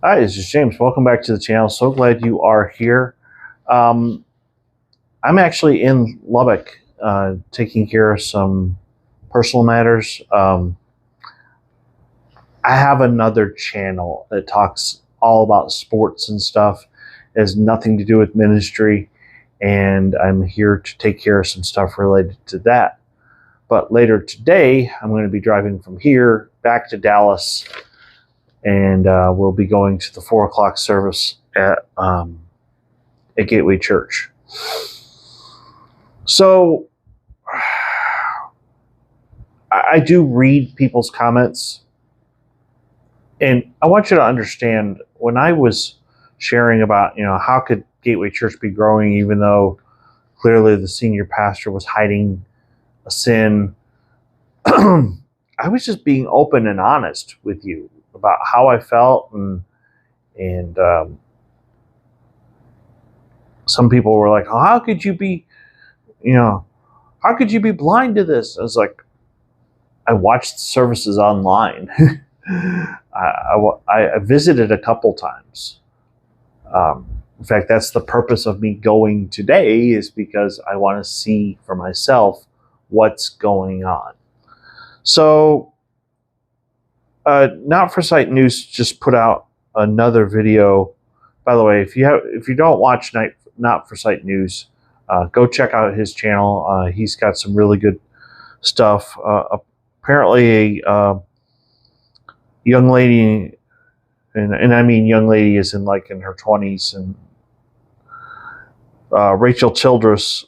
Hi, this is James. Welcome back to the channel. So glad you are here. Um, I'm actually in Lubbock taking care of some personal matters. I have another channel that talks all about sports and stuff. It has nothing to do with ministry, and I'm here to take care of some stuff related to that. But later today, I'm going to be driving from here back to Dallas, and we'll be going to the 4 o'clock service at Gateway Church. So I do read people's comments, and I want you to understand, when I was sharing about, how could Gateway Church be growing even though clearly the senior pastor was hiding a sin, I was just being open and honest with you about how I felt, and some people were like, "Oh, how could you be blind to this?" I was like, I watched the services online. I visited a couple times. In fact, that's the purpose of me going today, is because I want to see for myself what's going on. So, Not for Sight News just put out another video. By the way, if you don't watch Not for Sight News, go check out his channel. He's got some really good stuff. Apparently, a young lady, and I mean young lady is in her 20s, and Rachel Childress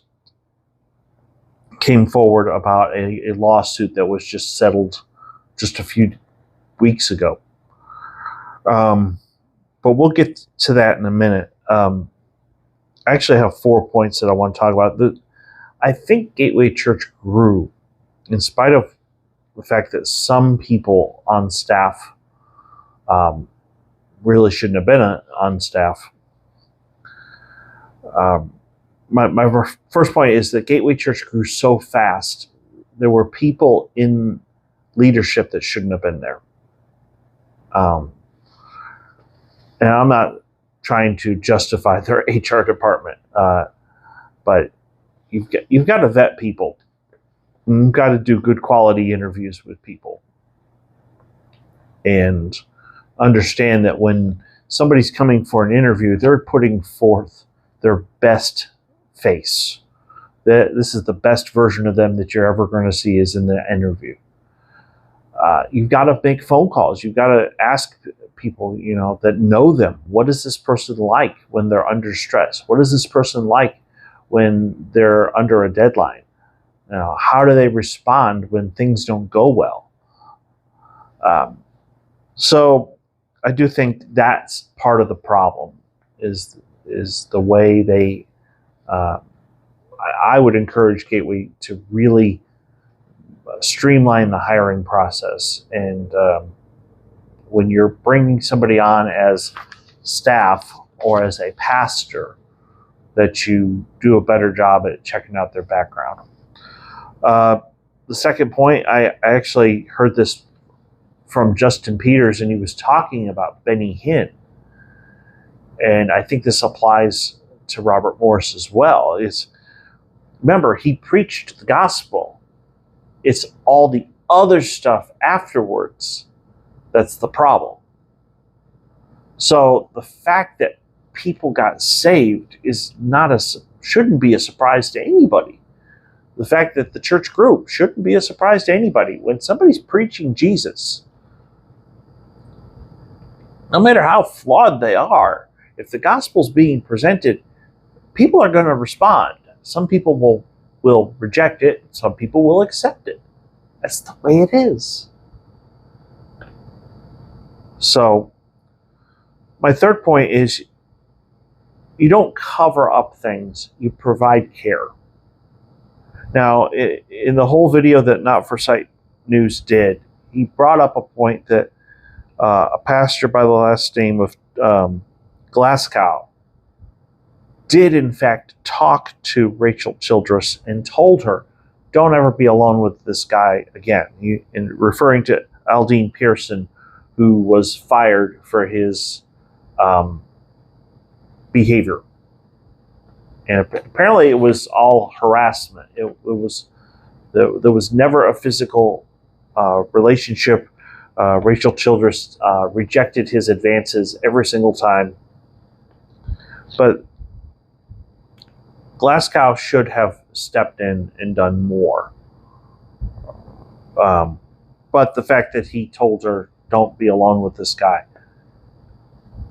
came forward about a lawsuit that was just settled just a few weeks ago. But we'll get to that in a minute. I actually have 4 points that I want to talk about. I think Gateway Church grew in spite of the fact that some people on staff really shouldn't have been on staff. My first point is that Gateway Church grew so fast, there were people in leadership that shouldn't have been there. And I'm not trying to justify their HR department, but you've got to vet people. You've got to do good quality interviews with people, and understand that when somebody's coming for an interview, they're putting forth their best face. This is the best version of them that you're ever going to see is in the interview. You've got to make phone calls. You've got to ask people, that know them. What is this person like when they're under stress? What is this person like when they're under a deadline? How do they respond when things don't go well? So I do think that's part of the problem, is the way they, I would encourage Gateway to really streamline the hiring process. And when you're bringing somebody on as staff or as a pastor, that you do a better job at checking out their background. The second point, I actually heard this from Justin Peters, and he was talking about Benny Hinn. And I think this applies to Robert Morris as well. Remember, he preached the gospel. It's all the other stuff afterwards that's the problem. So the fact that people got saved shouldn't be a surprise to anybody. The fact that the church grew shouldn't be a surprise to anybody. When somebody's preaching Jesus, no matter how flawed they are, if the gospel's being presented, people are going to respond. Some people will reject it. Some people will accept it. That's the way it is. So, my third point is, you don't cover up things, you provide care. Now, in the whole video that Not for Sight News did, he brought up a point that a pastor by the last name of Glasgow did in fact talk to Rachel Childress and told her, don't ever be alone with this guy again. Referring to Aldine Pearson, who was fired for his behavior. And apparently it was all harassment. It was there was never a physical relationship. Rachel Childress rejected his advances every single time. But Glasgow should have stepped in and done more. But the fact that he told her, "Don't be alone with this guy,"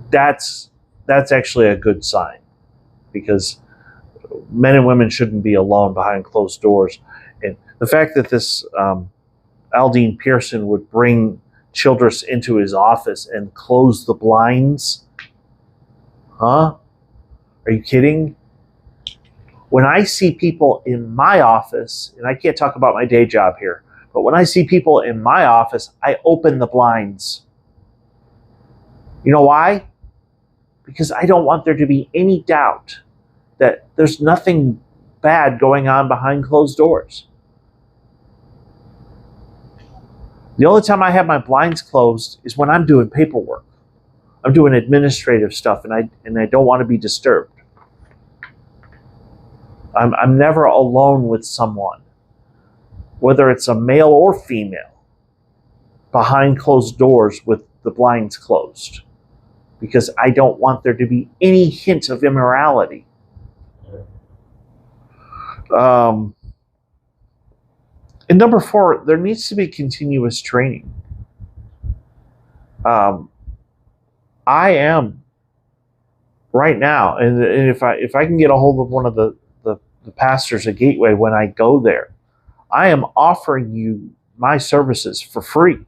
that's actually a good sign, because men and women shouldn't be alone behind closed doors. And the fact that this Aldean Pearson would bring Childress into his office and close the blinds, huh? Are you kidding? When I see people in my office, and I can't talk about my day job here, but when I see people in my office, I open the blinds. You know why? Because I don't want there to be any doubt that there's nothing bad going on behind closed doors. The only time I have my blinds closed is when I'm doing paperwork. I'm doing administrative stuff, and I don't want to be disturbed. I'm never alone with someone, whether it's a male or female, behind closed doors with the blinds closed, because I don't want there to be any hint of immorality. And number 4, there needs to be continuous training. I am right now, and if I can get a hold of one of the pastors at Gateway when I go there, I am offering you my services for free.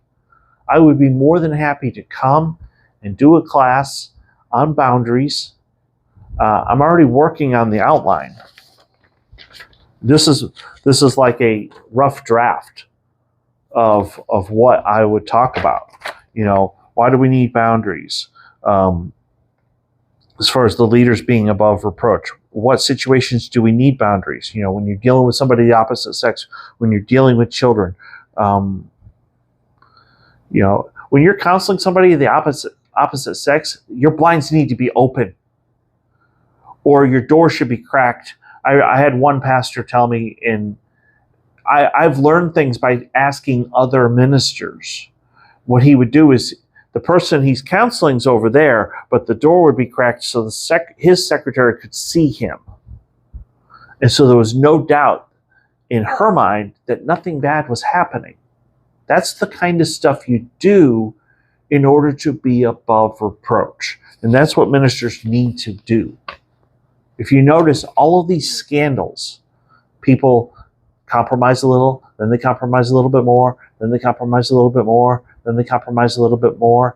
I would be more than happy to come and do a class on boundaries. I'm already working on the outline. This is like a rough draft of what I would talk about. Why do we need boundaries? As far as the leaders being above reproach, what situations do we need boundaries? When you're dealing with somebody of the opposite sex, when you're dealing with children, when you're counseling somebody of the opposite sex, your blinds need to be open, or your door should be cracked. I had one pastor tell me, and I've learned things by asking other ministers. What he would do is, the person he's counseling is over there, but the door would be cracked so his secretary could see him. And so there was no doubt in her mind that nothing bad was happening. That's the kind of stuff you do in order to be above reproach. And that's what ministers need to do. If you notice, all of these scandals, people compromise a little, then they compromise a little bit more, then they compromise a little bit more, then they compromise a little bit more,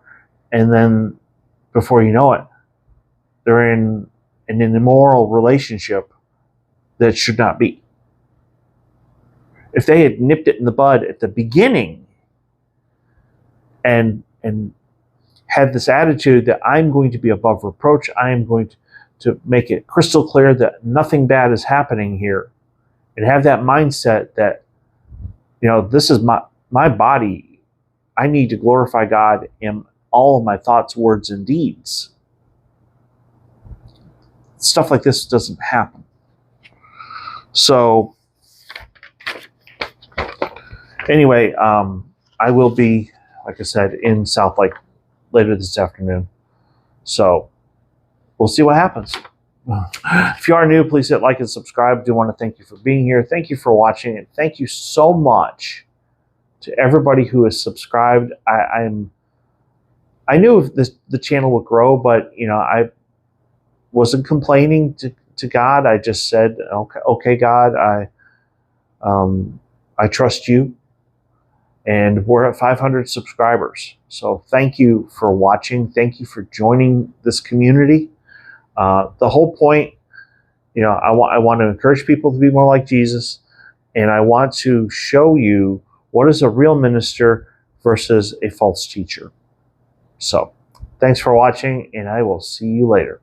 and then before you know it, they're in an immoral relationship that should not be. If they had nipped it in the bud at the beginning and had this attitude that I'm going to be above reproach, I am going to make it crystal clear that nothing bad is happening here, and have that mindset that, this is my body. I need to glorify God in all of my thoughts, words, and deeds. Stuff like this doesn't happen. So, anyway, I will be, like I said, in South Lake later this afternoon. So, we'll see what happens. If you are new, please hit like and subscribe. I do want to thank you for being here. Thank you for watching, and thank you so much to everybody who has subscribed. I knew the channel would grow, but I wasn't complaining to God. I just said, okay, God, I trust you, and we're at 500 subscribers. So thank you for watching. Thank you for joining this community. The whole point, I want to encourage people to be more like Jesus, and I want to show you what is a real minister versus a false teacher. So, thanks for watching, and I will see you later.